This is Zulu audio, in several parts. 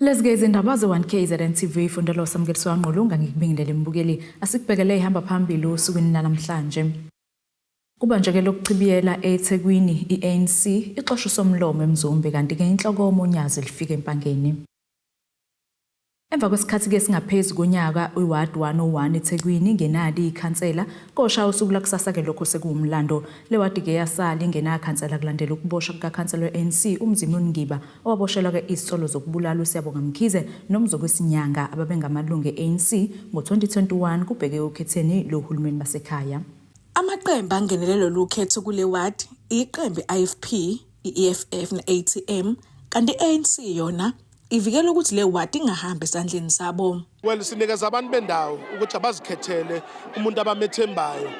Lesgezi indaba ze1KZNTV ifundelo samukeliso wanqulunga ngikubingelele mbukeli asikubhekele ihamba phambili usukwini namhlanje. Kubanjeke Lokuchibiyela Ethekwini iANC ixosho somlomo eMzumbe kanti ke inhloko.Unyazi lifike empangeni. Emva kwesikhathi ke singaphezulu konyaka iward 101 Ethekwini ngenali ikhansela kosha usuku lakusasa ke lokho sekuwumlando lewadi ke yasali ngena khansela kulandela ukuboshwa kukankhansela weANC uMzimba Ngiba owaboshelwa ke izisolo zokubulala uSiyabonga Mkhize nomzokwesinyanga ababengamalungu eANC ngo2021 kubheke ukhetheni lohulumeni basekhaya. Amaqembu angenelelo Ukhetho kule ward iqembu IFP, iEFF neATM kanti ANC yona ivikela ukuthi le ward ingahambi esandleni sabo. Well sinikeza abantu bendawo ukuthi abazikhethele umuntu abamethembayo.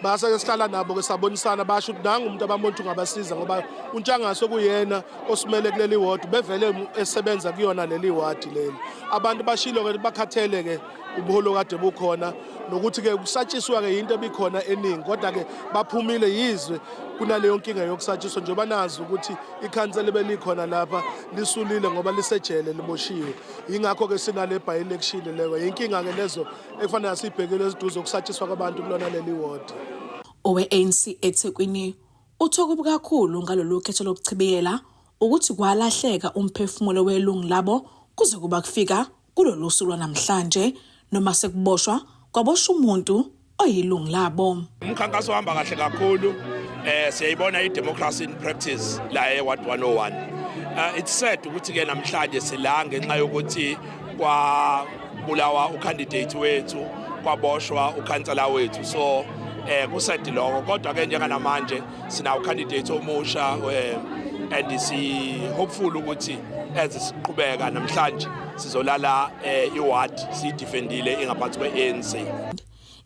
Base sihlala nabo ke sabonisana basho ukuthi nanga umuntu abamuntu ngabasiza ngoba uNtshangase kuyena osimele kuleli ward bevele esebenza kuyona leli ward leli. Abantu bashilo ke bakhathele ke ubuholo kade bukhona nokuthi ke ukusatshiswa ke into ebikhona eningi kodwa ke baphumile yizwe kunaleyo nkinga yokusatshiswa njengoba nazi ukuthi ikhansela belikhona lapha lisulile ngoba lisejele liboshiwe. Ingakho ke sinale by election leyo inkinga ke lezo ekufanele sibhekele eziduze ukusatshiswa kwabantu kulona leli ward. Owe-ANC Ethekwini uthokoze kakhulu ngalolu khetho lokuchibiyela ukuthi kwalahleka umphefumulo welungu labo kuze kuba kufika kulolu suku namhlanje noma sekuboshwa kwaboshwa umuntu oyilungu labo. Umkhankaso uhamba kahle kakhulu siyayibona idemocracy in practice la eWard 101. It's sad ukuthi ke namhlanje silange ngenxa yokuthi kwabulawa ucandidate wethu kwaboshwa ukhansela wethu so kusadi lokho kodwa ke njengamanje sina ucandidate omusha and si hopeful ukuthi siqhubeka namhlanje sizolala iward sidefendile ingaphansi kweANC.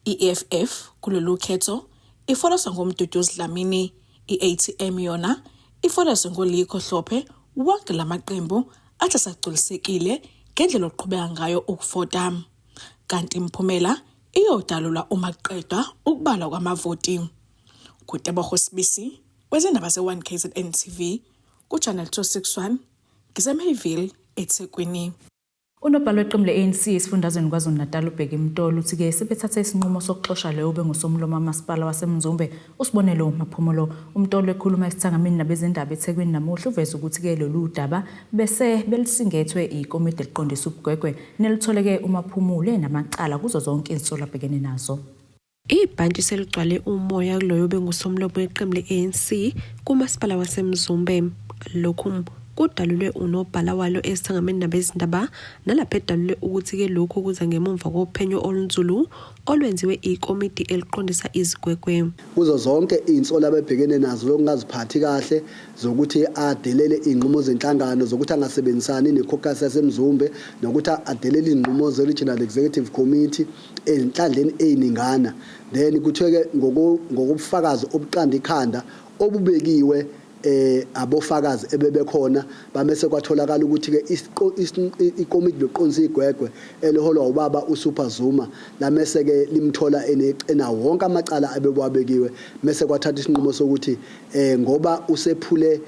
iEFF kulolu khetho ifoloswa ngomduduzi Dlamini, iATM yona ifoloswa ngoLikho Hlophe wonke lamaqembu athi sacolisekile ngendlela oqhubeka ngayo ukuvota kanti imphumela iyodalula uma kuqedwa ukubalwa kwamavoti. Kutebogo Sibisi wezindaba ze1KZNTV kuchannel 261 ngiseMayville Ethekwini. Unobhala weqembu leANC esifundazweni KwaZulu-Natal ubheka imtolo uthi ke sebethatha isinqumo sokuxosha leyo bengusomlomo wamasipala waseMzumbe usibonelo Maphumulo. Umtolo ekhuluma esithangamini nabezindaba eThekwini namuhla uveza ukuthi ke lolu daba bese belisingethwe ikomiti eliqondisa ubugwegwe nelitholeke uMaphumulo namacala kuzo zonke izisolo abhekene nazo. Ibhantshi seligcwale umoya kuloyo bengusomlomo weqembu leANC kumasipala waseMzumbe. Lokhu kudalulwe unobhala walo esithangameni nabezindaba nalapho edalulwe ukuthi ke lokho kuza ngemuva kophenyo olunzulu olwenziwe ikomiti eliqondisa izigwegwe. Kuzo zonke insolo abebhekene nazo lokungaziphathi kahle zokuthi adelele inqumo zenhlangano zokuthi angasebenzisani necaucus yaseMzumbe nokuthi adelele inqumo ze-Regional Executive Committee enhlandleni eyiningana. Then kuthiwe ngokubufakazi obuqanda ikhanda obubekiwe abofakazi ebebekhona bamese kwatholakala ukuthi ke ikomiti loqondisa igwegwe eliholwa ubaba uSuper Zuma lamese ke limthola ena wonke amacala abewabekiwe mase kwathatha isinqumo sokuthi ngoba usephule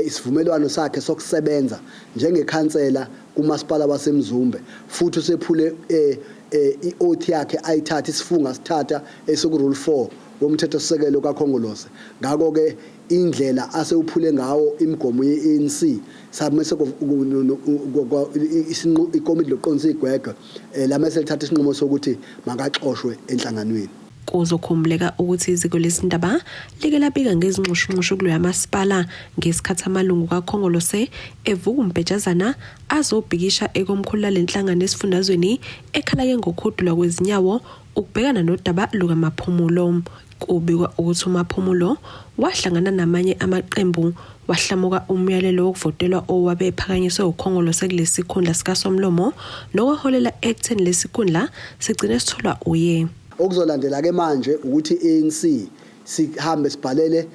isivumelwano sakhe sokusebenza njengekhansela kumasipala waseMzumbe futhi usephule iOT yakhe ayithatha isifunga sithatha esoku rule 4 womthetho sisekelo kaKhongolose ngakho ke indlela asewuphule ngawo imigomo yeANC sabese ikomiti loqondisa igwegwe lamase lithatha isinqumo sokuthi makaxoshwe enhlanganweni. Kuzokhumbuleka ukuthi iziko lesindaba like labika ngezinxushunxushu kulo yamasipala ngesikhathi amalungu kaKhongolose evuka umbhejazana azobhikisha ekomkhulu lenhlangano esifundazweni ekhala ngokhudulwa kwezinyawo ukubhekana nodaba lukaMaphumulo. Kubikwa ukuthi uMaphumulo wahlangana namanye amaqembu wahlamuka umyalelo wokuvotelwa owabe ephakanyiswe uKhongolose kulesikhundla sikaSomlomo nokwaholela ekutheni lesikhundla sigcine sitholwa uye. Okuzolandela ke manje ukuthi iANC sihambe sibhalele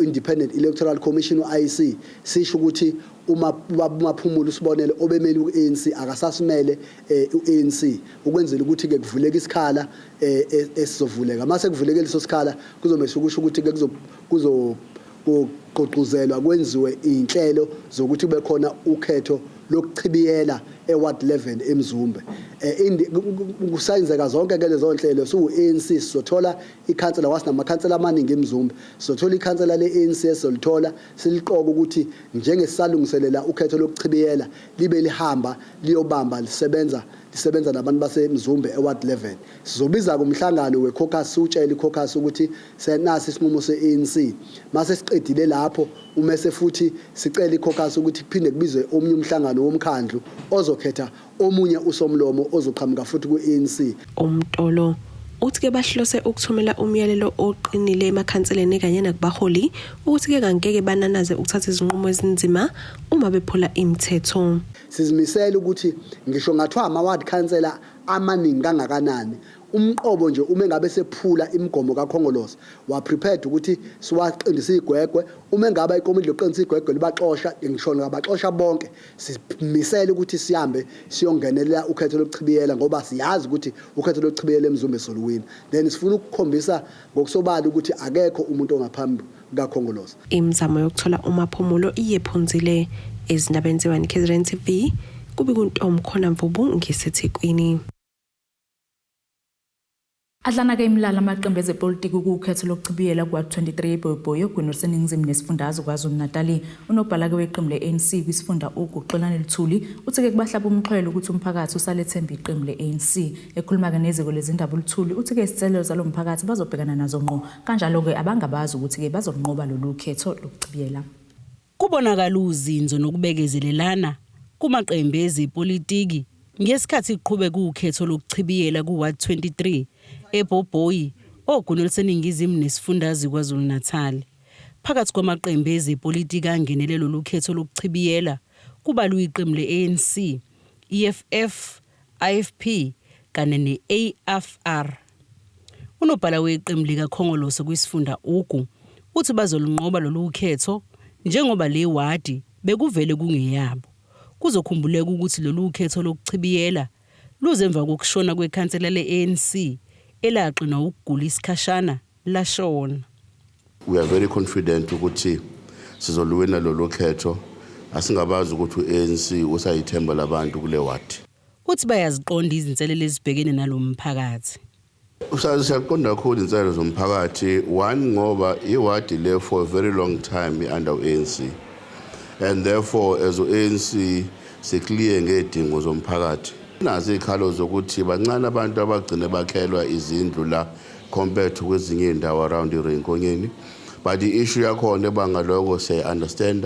Independent Electoral Commission IEC sisho ukuthi uMaphumulo usibonele obemeli uANC akasasimele uANC ukwenzela ukuthi ke kuvuleke isikhala esizovuleka mase kuvuleke leso sikhala kuzomesha ukuthi ke qoquzelwa kwenziwe inhlelo zokuthi kube khona ukhetho lokuchibiyela eward 11 eMzumbe. Kusayenzeka zonke ke lezo nhlelo ANC sizothola ikhansela wasinamakhansela amaningi eMzumbe. Sizothola ikhansela leANC solithola siliqoka ukuthi njengesisalungiselela ukhetho lokuchibiyela libe lihamba liyobamba lisebenza nabantu baseMzumbe eward 11. Sizobiza kumhlangano weCaucus utshela iCaucus ukuthi senasi isinqumo seANC. Mase siqedile lapho umese futhi sicela iCaucus ukuthi kuphinde kubizwe omunye umhlangano womkhandlu ozokhetha omunye usomlomo ozoqhamuka futhi kuANC. Umtolo uthi ke bahlose ukuthumela umyalelo oqinile emakhanseleni kanye nakubaholi ukuthi ke ngeke bananaze ukuthatha izinqumo ezinzima uma bephula imithetho. Sizimisela ukuthi ngisho ngathiwa ama-ward councillor amaningi kangakanani umqobo nje uma ngabe sephula imigomo kaKhongolose wa prepared ukuthi siwaqindise igwegwe uma ngabe ikomiti loqindisa igwegwe libaxosha ngisho ngabaxosha bonke simisela ukuthi sihambe siyongenelela ukhetho lokuchibiyela ngoba siyazi ukuthi ukhetho lokuchibiyela eMzumbe soluwina. Then sifuna ukukhombiza ngokusobala ukuthi akekho umuntu ongaphambi kaKhongolose. Imizamo yokuthola umaphumulo iyephunzile ezindabeni ze1KZNTV kube kuntombi khona Mvubu ngisethekwini. Adlana-ke imilala amaqembu ezepolitiki ukukhetho lokuchibiyela kwa-23 ebhobhoyi ogwini oluseningizimu nesifundazwe KwaZulu-Natali. Unobhala-ke weqembu le-ANC kwisifunda uGuxolani Luthuli uthi-ke kubahlaba umxhwele ukuthi umphakathi usalethemba iqembu le-ANC. Ekhuluma-ke neziko lezindaba uLuthuli uthi-ke izicelo zalo mphakathi bazobhekana nazo ngqo, kanjalo-ke abangabazi ukuthi-ke bazolunqoba lolu khetho lokuchibiyela. Kubonakala uzinzo nokubekezelelana kumaqembu ezepolitiki ngesikhathi kuqhubeka ukhetho lokuchibiyela ku-Ward 23 ebhobhoyi ogwini oluseningizimu nesifundazwe KwaZulu-Natal. Phakathi kwamaqembu ezepolitiki angenele lolu khetho lokuchibiyela kubalwa iqembu le-ANC, EFF, IFP kanye ne-AFR. Unobhala weqembu likaKhongolose kwisifunda ugu uthi bazolunqoba lolu khetho njengoba le wadi bekuvele kungeyabo. Kuzokhumbuleka ukuthi lolu khetho lokuchibiyela luzemva kokushona kwekhansela le-ANC elaqina ukugula isikhashana lashona. We are very confident ukuthi sizoluwina lolu khetho, asingabazi ukuthi uANC usayithemba labantu kule wadi. Uthi bayaziqonda izinselelo ezibhekene nalomphakathi. Usaqonda kakhulu izinselelo zomphakathi, one ngoba iwadi le for a very long time under uANC. And therefore as uANC seclear ngedingo zomphakathi. Nazi ikhalo zokuthi bancane abantu abagcine bakhelwa izindlu la compared to kwezinye indawo around iRenkonyeni. But the issue yakhona bangaloko say understand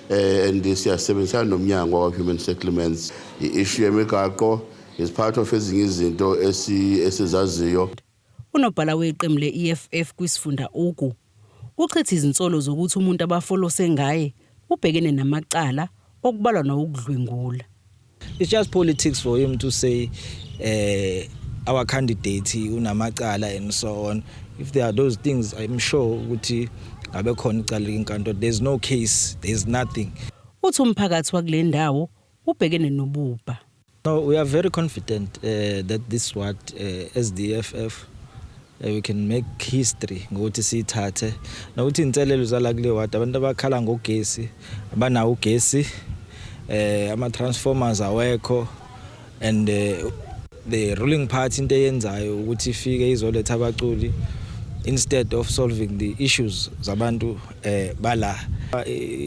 and siyasebenzisana nomnyango wa Human Settlements. I-issue yemigaqo is part of ezinye izinto esizaziyo. Unobhala weqembu le-EFF kwisifunda ugu uchitha izinsolo zokuthi umuntu abafolose ngaye ubhekene namacala okubalwa nokudlwengula. It's just politics for him to say our candidate unamacala and so on. If there are those things, I'm sure ukuthi ngabe khona icala inkantolo. There's no case, there's nothing. Uthi umphakathi wakule ndawo ubhekene nobuba. No, we are very confident that this what as the EFF we can make history ngokuthi sithathe nokuthi inselelo zala kule wadi abantu abakhala ngogesi abanawo ugesi ama transformers awekho and the ruling party into eyenzayo ukuthi ifike izoletha abaculi instead of solving the issues zabantu bala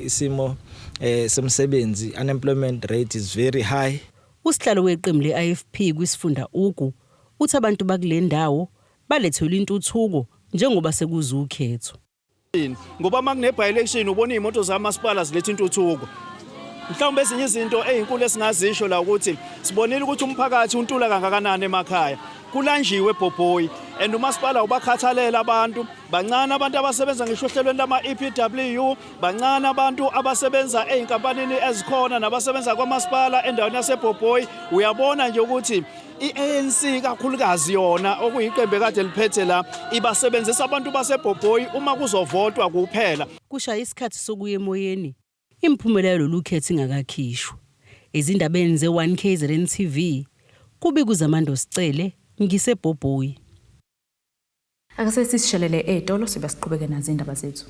isimo semsebenzi unemployment rate is very high. Usihlalo weqembu le-IFP kwisifunda ugu uthi abantu bakule ndawo balethelwa intuthuko njengoba sekuza ukhetho. Ngoba makune by-election ubona imoto zamasipala ziletha intuthuko. Mhlawumbe ezinye izinto ezinkulu esingazisho la ukuthi sibonile ukuthi umphakathi untula kangakanani emakhaya. Kulanjiwe ebhobhoyi and umasipala ubakhathalela abantu bancane abantu abasebenza ngisho ohlelweni lama EPW bancane abantu abasebenza einkampanini ezikhona nabasebenza kwamasipala endaweni yasebhobhoyi. Uyabona nje ukuthi iANC kakhulukazi yona okuyiqembu ekade liphethe la ibasebenzisa abantu basebhobhoyi uma kuzovotwa kuphela. Kusha isikhathi sokuya emoyeni imphumela yalolu khetho ingakakhishwa. Ezindabeni ze1KZNTV kubi kuzamando sicele ngisebhobhoyi. Akasesisishelele etolo sibe siqhubeke nazo indaba zethu.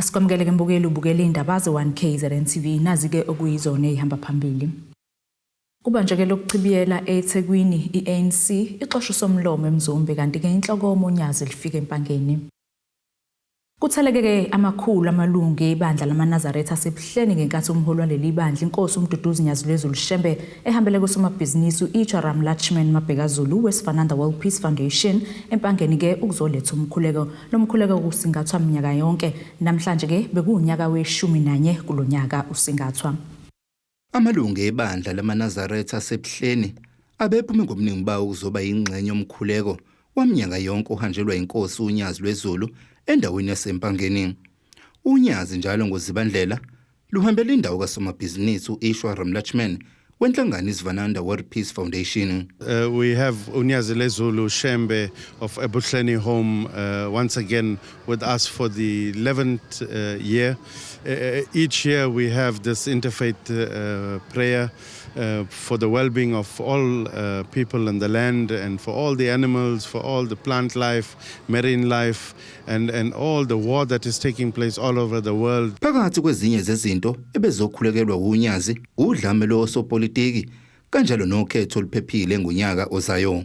Asikwamukele ke mbukeli ubukele indaba ze1KZNTV nazi-ke okuyizona ezihamba phambili. Kuba nje ke Lokuchibiyela Ethekwini iANC ixosho somlomo eMzumbe kanti ke inhloko uMunyazi lifika empangeni. Kutheleke amakhulu amalungu ebandla lamaNazaretha asebuhleni ngenkathi umholi waleli bandla inkosi uMduduzi-Nyazi Lwezulu ehambele kusomabhizinisi uLachman Zulu weSifananda World Peace Foundation empangeni ke ukuzoletha umkhuleko nomkhuleko ukusingathwa minyaka yonke namhlanje ke bekunyaka we-11 kulonyaka usingathwa. Amalungu ebandla lamaNazaretha asebuhleni abephume ngomningi bawo ukuzoba ingxenye yomkhuleko waminyaka yonke uhanjelwa inkosi uNyazi Lwezulu endaweni yasempangeni. Unyazi njalo ngoZibandlela luhambela indawo kasomabhizinisi uLachman wenhlangano iSifananda World Peace Foundation. We have Unyazi Lezulu Shembe of Ebuhleni home once again with us for the 11th year. Each year we have this interfaith prayer for the well-being of all people in the land and for all the animals, for all the plant life, marine life and all the war that is taking place all over the world. Phakathi kwezinye zezinto ebezokhulekelwa uNyazi udlame losopolitiki kanjalo nokhetho oluphephile ngonyaka ozayo.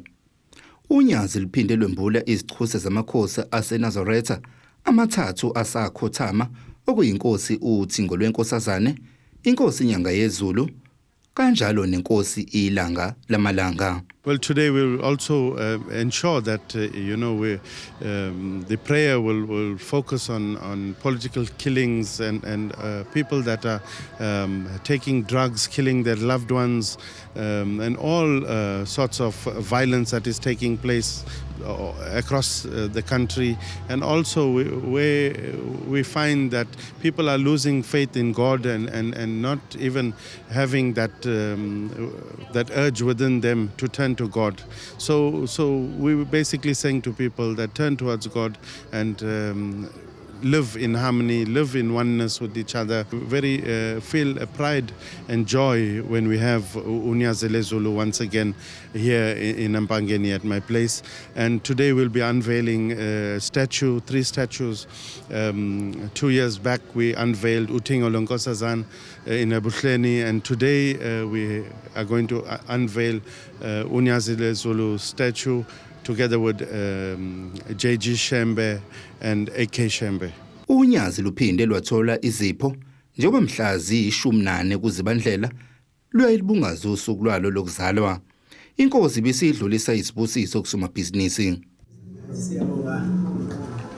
Unyazi liphinde lwembula izichuse zamakhosi aseNazaretha amathathu asakhothama okuyinkosi uThingo lwenkosazane, inkosi inyanga yezulu kanjalo nenkosi ilanga lamalanga. Well, today we'll also ensure that the prayer will focus on political killings and people that are taking drugs, killing their loved ones, and all sorts of violence that is taking place across the country, and also where we find that people are losing faith in God and not even having that urge within them to turn to God. So we were basically saying to people that turn towards God and live in harmony, live in oneness with each other. Very feel a pride and joy when we have Unyazi Lezulu once again here in EMPANGENI at my place. And today we'll be unveiling a statue, 3 statues. 2 years back we unveiled Utingo Lonkosazan in Ebuhleni, and today we are going to unveil Unyazi Lezulu statue together with JG Shembe and AK Shembe. Unyazi luphinde lwathola izipho njengoba mhla zi-14 kuZibandlela luyayibungaza usuku lwalo lokuzalwa. Inkosi bisidlulisa isibusiso kusomabhizinisi. Siyabonga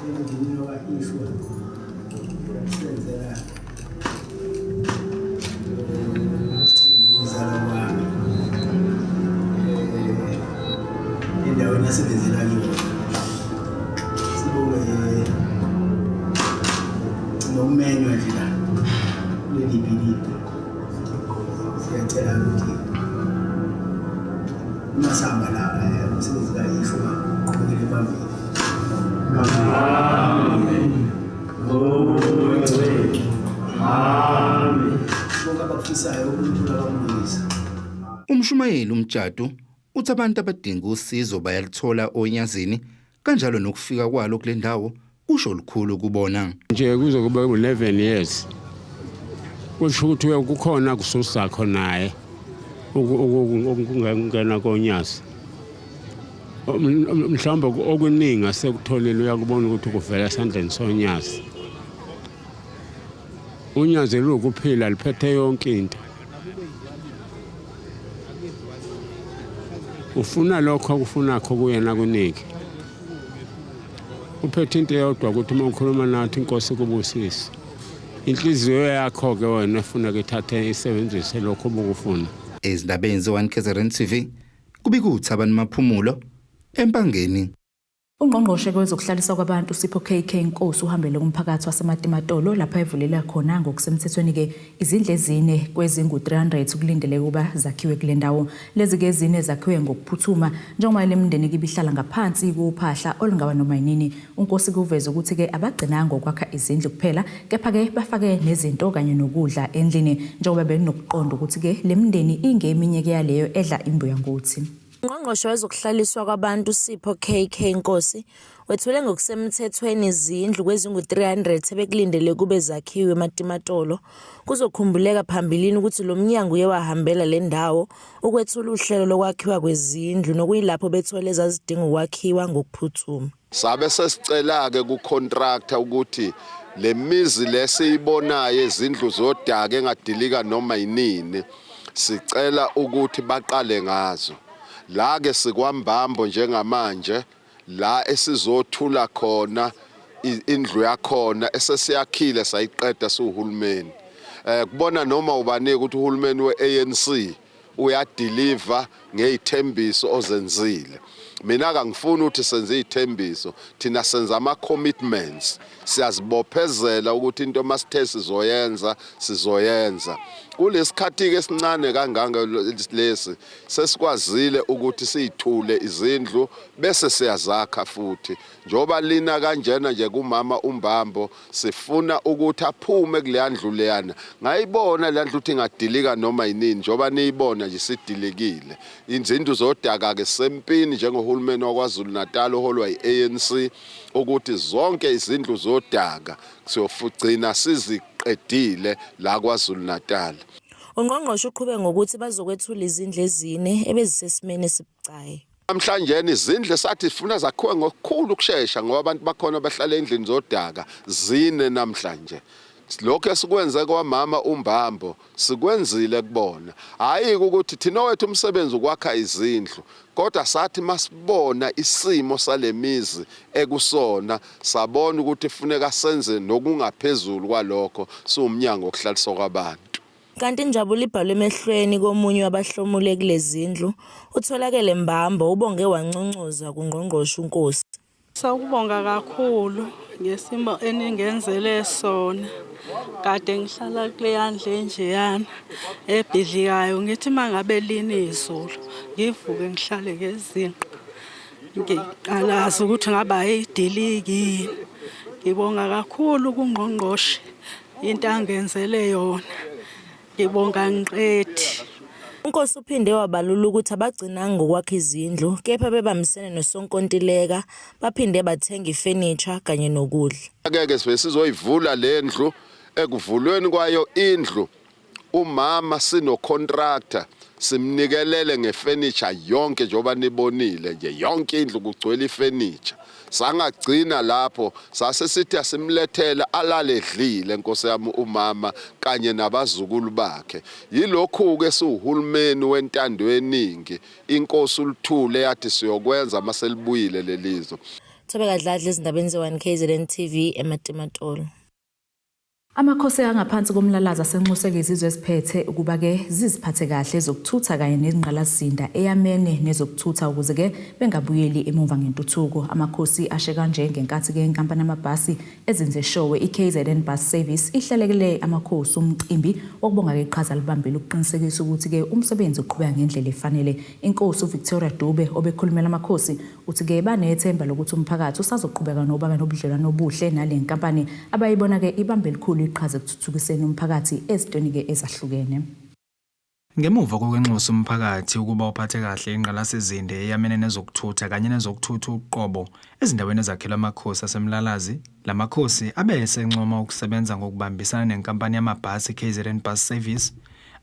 emndeni wakishwa senzela uzalo wami endaweni yasebenzela kiyo. Sibonge nokumenywa nje la leli bhilidi. Siyacela ukuthi masamba la umsebenzi kayishwa qhubekele phambili. Amen. Amen. Bonke abafisayo ukuntula bamlungisa. Umshumayeli umtshado uthi abantu abadinga usizo bayalithola onyazini kanjalo nokufika kwalo kule ndawo kusho lukhulu kubona. Nje kuzokuba 11 years. Kusho ukuthi kukhona kususa khona ukungena koNyazi. Mhlawumbe okuningi asekutholile uyakubona ukuthi kuvela esandleni soNyazi. uNyazi lokuphila liphethe yonke into. Ufuna lokho akufunakho kuyena kunike. Uphethe into eyodwa ukuthi uma ukhuluma nathi inkosi kubusise. Inhliziyo yakho ke wena ufuna ukuthatha isebenzise lokho obukufuna. Ezindabeni ze1KZNTV kubikuthi abantu maphumulo empangeni. Ungqongqoshe kwezokuhlaliswa kwabantu Sipho KK Nkosi uhambele kumphakathi waseMatimatolo lapha evulela khona ngokusemthethweni ke izindle ezine kwezingu300 ukulindeleka kuba zakhiwe kule ndawo. Lezi ke ezine zakhiwe ngokuphuthuma njengoba lemndeni kibihlala ngaphansi kuphahla olungaba noma yinini. Unkosi kuveza ukuthi ke abagcinanga ukwakha izindlu kuphela kepha ke bafake nezinto kanye nokudla endlini njengoba benokuqonda ukuthi ke lemndeni ingeminye ke yaleyo edla imbuya ngothi. Ungqongqoshe wezokuhlaliswa kwabantu Sipho KK Nkosi wethule ngokusemthethweni izindlu kwezingu-300 ebekulindele kube zakhiwe eMatimatolo. Kuzokhumbuleka phambilini ukuthi lo mnyango uye wahambela le ndawo ukwethula uhlelo lokwakhiwa kwezindlu nokuyilapho bethole ezazidinga ukwakhiwa ngokuphuthuma. Sabe sesicela-ke ku-contractor ukuthi le mizi lesiyibonayo izindlu zodaka engadilika noma yinini sicela ukuthi baqale ngazo. La-ke sikwambambo njengamanje la esizothula khona indlu yakhona esesiyakhile sayiqeda siwuhulumeni. Kubona noma ubanike ukuthi uhulumeni we-ANC uyadeliver ngezithembiso ozenzile. Mina akangifuni ukuthi senze izithembiso, thina senza ama-commitments. Siyazibophezela ukuthi into masithe sizoyenza. Kulesikhathi-ke esincane kanganga lesi sesikwazile ukuthi siyithule izindlu bese siyazakha futhi. Njoba lina kanjena nje kumama uMbambo sifuna ukuthi aphume kuleya ndlu leyana. Ngayibona le ndlu ukuthi ingadilika noma yinini njoba niyibona nje sidilikile. Izindlu zodaka-ke sempini njengohulumeni waKwaZulu Natal oholwa yi-ANC ukuthi zonke izindlu zodaka siyofugcina siziqedile la KwaZulu Natal. Ungqongqoshe uqhube ngokuthi bazokwethula izindlu ezine ebezisesimeni esibucayi. Namhlanje izindlu sathi sifuna zakhiwe ngokukhulu ukusheshsha ngoba abantu bakhona bahlala endlini zodaka zine namhlanje. Lokho esikwenze kwamama uMbambo sikwenzile kubona. Hayi ukuthi thina wethu umsebenzi ukwakha izindlu, kodwa sathi masibona isimo salemizi ekusona sabona ukuthi kufuneka senze nokungaphezulu kwalokho siwumnyango wokuhlaliswa kwabantu. Kanti injabulo ibhalwe emehlweni komunye wabahlomule kulezindlu utholakele Mbambo ubonge wancuncuza kuNgqongqoshe uNkosi. Sawubonga kakhulu ngesimo eningenzele sona. Kade ngihlala kule yandle njeyana ebhidlikayo ngithi mangabe lini izulu ngivuke ngihlale ngezinqa. Ngiqalaza ukuthi ngaba yidiliki. Ngibonga kakhulu kuNgqongqoshe into angenzele yona. Ngibonga ngiqethi. uNkosi uphinde wabalula ukuthi abagcina ngokwakha izindlu kepha bebamisene nosonkontileka baphinde bathenga ifurniture kanye nokudla. Akeke sizoyivula le ndlu ekuvulweni kwayo indlu umama sino contractor simnikelele ngefurniture yonke njoba nibonile nje yonke indlu kugcwele ifurniture. Sangagcina lapho sase sithi asimlethela alale edlile Nkosi yami umama kanye nabazukulu bakhe. Yilokhu ke siwuhulumeni wentando eningi inkosi ulithule yathi siyokwenza maselibuyile lelizwe. Thobeka Dladla izindabeni ze1KZNTV eMatimatolo. Amakhosi angaphansi komlalaza senxuseke izizwe eziphethe ukuba ke ziziphathe kahle zokuthutha kanye nezingqalasizinda eyamene nezokuthutha ukuze ke bengabuyeli emuva ngentuthuko. Amakhosi ashe kanje ngenkathi ke inkampani yamabhasi ezenze showe iKZN Bus Service ihlelekele amakhosi umcimbi wokubonga ke iqhaza libambile ukuqinisekisa ukuthi ke umsebenzi uqhubeka ngendlela efanele. Inkosi uVictoria Dube obekhulumela amakhosi uthi ke banethemba lokuthi umphakathi usazoqhubeka noba nobudlelwano obuhle nale nkampani abayibona ke ibambe elikhulu iqhaza ekuthuthukiseni umphakathi ezitweni ke ezahlukene. Ngemuva kokwenxusa umphakathi ukuba uphathe kahle ingqalasizinda eyamene nezokuthutha kanye nezokuthutha uqobo ezindaweni ezakhelwe amakhosi asemlalazi, lamakhosi abese encoma ukusebenza ngokubambisana nenkampani yamabhasi KZN Bus Service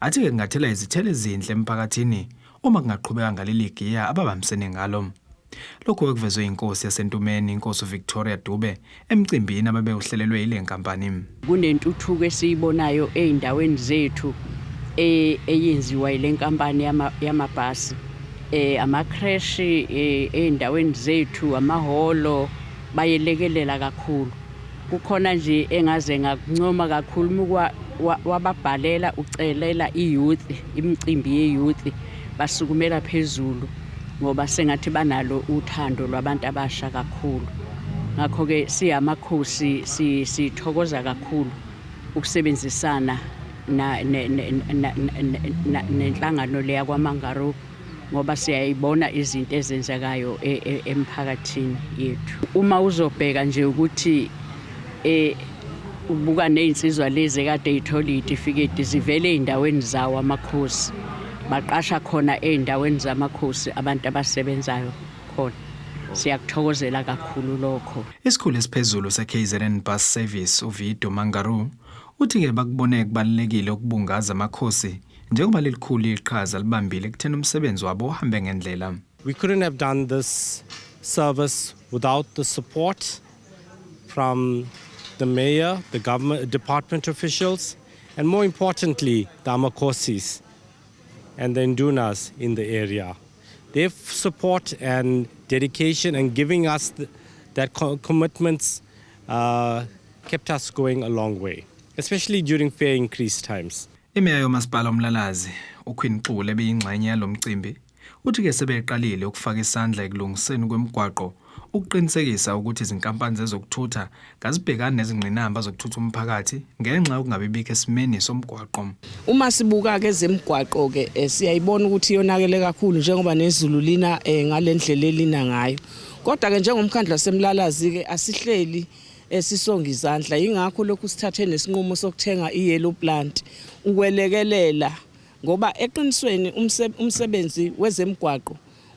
athi ke kungathela izithelo ezinhle emphakathini uma kungaqhubeka ngaleli giya ababambisene ngalo. Lokho kuvezwe inkosi yasentumeni inkosi uVictoria Dube emcimbini ababe uhlelelwe ile nkampani. Kunentuthuko esiyibonayo eindaweni zethu eyenziwa ile nkampani yamabhasi. Ama-crash eindaweni zethu amaholo bayelekelela kakhulu. Kukhona nje engaze ngakuncoma kakhulu wababhalela ucelela iyouth imicimbi yeyouth basukumela phezulu ngoba sengathi banalo uthando lwabantu abasha kakhulu. Ngakho ke siyamakhosi sithokoza kakhulu ukusebenzisana nenhlangano leya kwaMangaro ngoba siyayibona izinto ezenzekayo emphakathini yethu. Uma uzobheka nje ukuthi ubuka nezinsizwa lezi kade ithola itifikethi zivele endaweni zawo amakhosi baqasha khona eindaweni zamakhosi abantu abasebenzayo khona. Siyakuthokozela kakhulu lokho. Isikhulu esiphezulu se-KZN Bus Service uVido Mangaru uthi-ke bakubone kubalulekile ukubungaza amakhosi njengoba lelikhulu iqhaza libambile ekutheni umsebenzi wabo uhambe ngendlela. We couldn't have done this service without the support from the mayor, the government, department officials, and more importantly, the Amakosis and the Indunas in the area. Their support and dedication and giving us that commitments kept us going a long way, especially during fare increase times. Imeya yomasipala uMlalazi uKhwinixule ebeyingxenye yalomcimbi uthi-ke sebeqalile ukufaka isandla ekulungiseni kwemigwaqo ukuqinisekisa ukuthi izinkampani zezokuthutha ngazibhekana nezingqinamba zokuthutha umphakathi ngenxa yokungabibikho esimeni somgwaqo. Uma sibuka ke zemigwaqo ke siyayibona ukuthi iyonakele kakhulu njengoba nezulu lina ngalendlela elina ngayo. Kodwa ke njengomkhandlu waseMlalazi ke asihleli sisonga izandla ingakho lokhu sithathe nesinqumo sokuthenga i-yellow plant ukwelekelela ngoba eqinisweni umsebenzi wezemigwaqo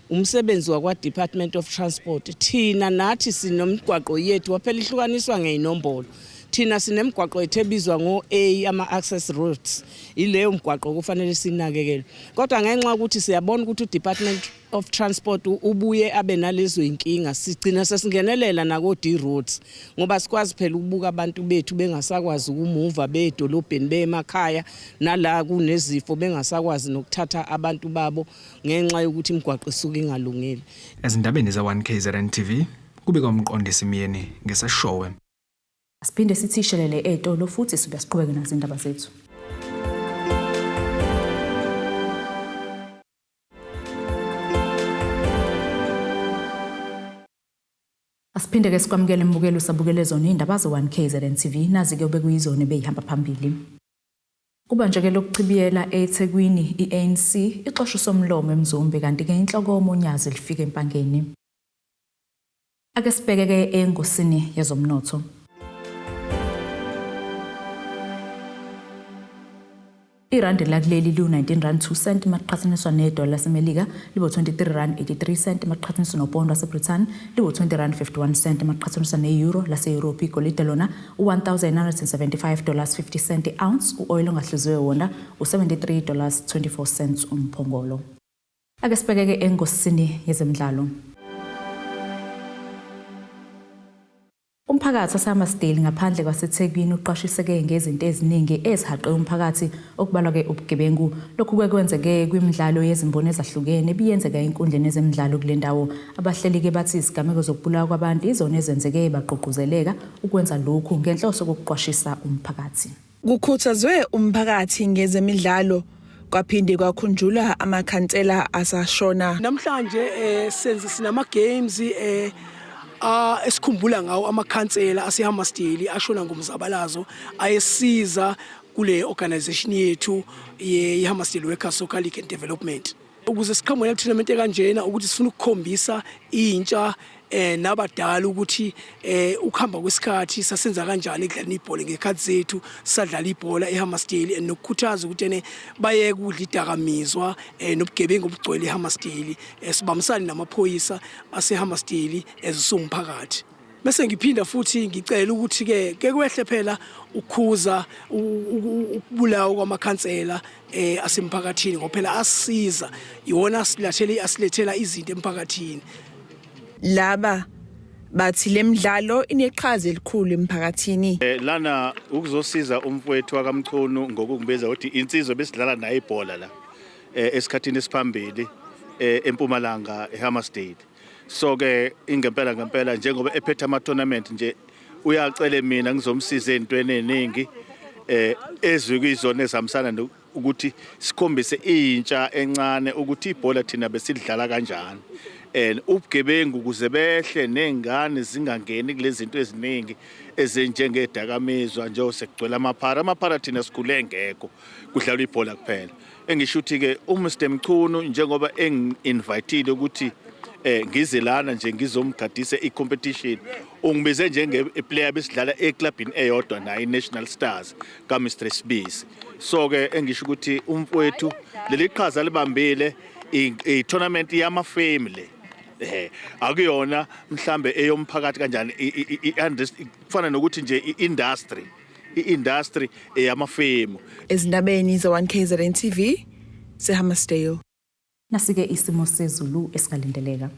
umsebenzi wakwa Department of Transport. Thina nathi sinomgwaqo yethu waphela ihlukaniswa ngeinombolo. Thina sinemigwaqo ethebizwa ngo-A ama-access roads. Ileyo mgwaqo kufanele sinakekele. Kodwa ngenxa ukuthi siyabona ukuthi uDepartment of Transport ubuye abe nalezo inkinga sigcina sesingenelela nako-D roads ngoba sikwazi phela ukubuka abantu bethu bengasakwazi ukumuva bedolobheni bemakhaya nala kunezifo bengasakwazi nokuthatha abantu babo ngenxa yokuthi imigwaqo isuke ingalungile. Ezindabeni za1KZN TV kubika umqondisi Miyeni ngeseshowe. Asiphinde sithishelele etolo futhi sibe siqhubeke nazindaba zethu. Asiphinde ke sikwamukele imbukelo usabukele zona indaba ze1KZN TV nazi ke obekuyizona ebeyihamba phambili. Kuba nje ke Lokuchibiyela eThekwini iANC ixosha somlomo eMzumbe kanti ke inhloko yomunyazi lifika empangeni. Ake sibheke ke engosini yezomnotho. Irandi lakuleli lu-19.02 maqhathaniswa nedola laseMelika libo-23.83 maqhathaniswa nopondo waseBrithani libo-20.51 maqhathaniswa ne-euro lase-Europe igolide lona $1,975.50 ounce u-oil ongahluziwe wona u-$73.24 umphongolo. Ake sibheke ke engosini yezemidlalo. Umphakathi waseMasdale ngaphandle kwaseThekwini uqashiseke ngezinto eziningi ezihaqe umphakathi okubalwa ke ubugebengu lokhu kwenzeke kwimidlalo yezimboni ezahlukene biyenzeka enkundleni ezemidlalo kule ndawo abahleli ke bathi izigameko zokubulawa kwabantu izona ezenzeke baqoquzeleka ukwenza lokhu ngenhloso yokuqwashisa umphakathi. Kukhuthazwe umphakathi ngezemidlalo kwaphinde kwakhunjulwa amakhansela asashona. Namhlanje senze sinama games esikhumbula ngawo amakhansela aseHammersdale ashona ngomzabalazo ayesiza kule organization yethu yeHammersdale Workers Soccer League and Development. Ukuze siqhamuke tournament kanjena ukuthi sifuna ukukhombisa intsha nabadala ukuthi ukuhamba kwesikhathi sasenza kanjani ekudlaleni ibhola ngekhathi zethu sadlala ibhola eHammersdale nokukhuthaza ukuthi baye kudla idakamizwa nobugebengu obugcwele eHammersdale sibambisane namaphoyisa aseHammersdale ezisumphakathi. Bese ngiphinda futhi ngicela ukuthi ke kwehle phela ukukhuza ukubulawa kwamakhansela asemphakathini ngoba phela asisiza iwona asilethela izinto emphakathini. Laba bathi lemidlalo ineqhaza elikhulu emphakathini. Lana ukuzosiza umfowethu wakamchunu ngokungibeza ukuthi insizwe besidlala nayo ibhola la esikhathini esiphambili eMpumalanga eHammersdale. So ke ngempela njengoba ephethe ama tournament nje uyacela mina ngizomsiza ezintweni eziningi ezikuyizona ezamsana ukuthi sikhombise intsha encane ukuthi ibhola thina besidlala kanjani. Ubugebengu kuze behle nengane zingangeni kulezi zinto eziningi ezenjengedakamizwa nje osekugcwele amaphara thina sikhule ngekho kudlala ibhola kuphela. Engisho ukuthi ke uMr Mchunu njengoba enginvitile ukuthi ngize lana nje ngizomgadisa icompetition ungibize njenge-player besidlala eclubini eyodwa naye i-National Stars kaMr Sibisi. So ke engisho ukuthi umfowethu leli qhaza libambile i-tournament yama-family akuyona mhlambe eyomphakathi kanjani kufana nokuthi nje i-industry eyamafemu. Ezindabeni ze-1KZNTV seHammersdale. Nasike isimo sezulu esingalindeleka.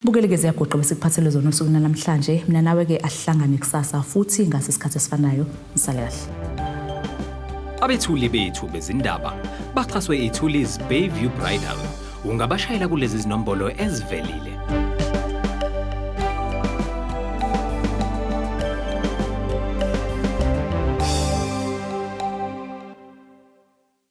Bukeleke ziyagoqa besikuphathele zona usuku namhlanje. Mina nawe ke asihlangane kusasa futhi ngasesikhathi esifanayo. Nisale kahle. Abethuli bethu bezindaba baxhaswe ithulis Bayview Bridal. Ungabashayela kulezi zinombolo ezivelile.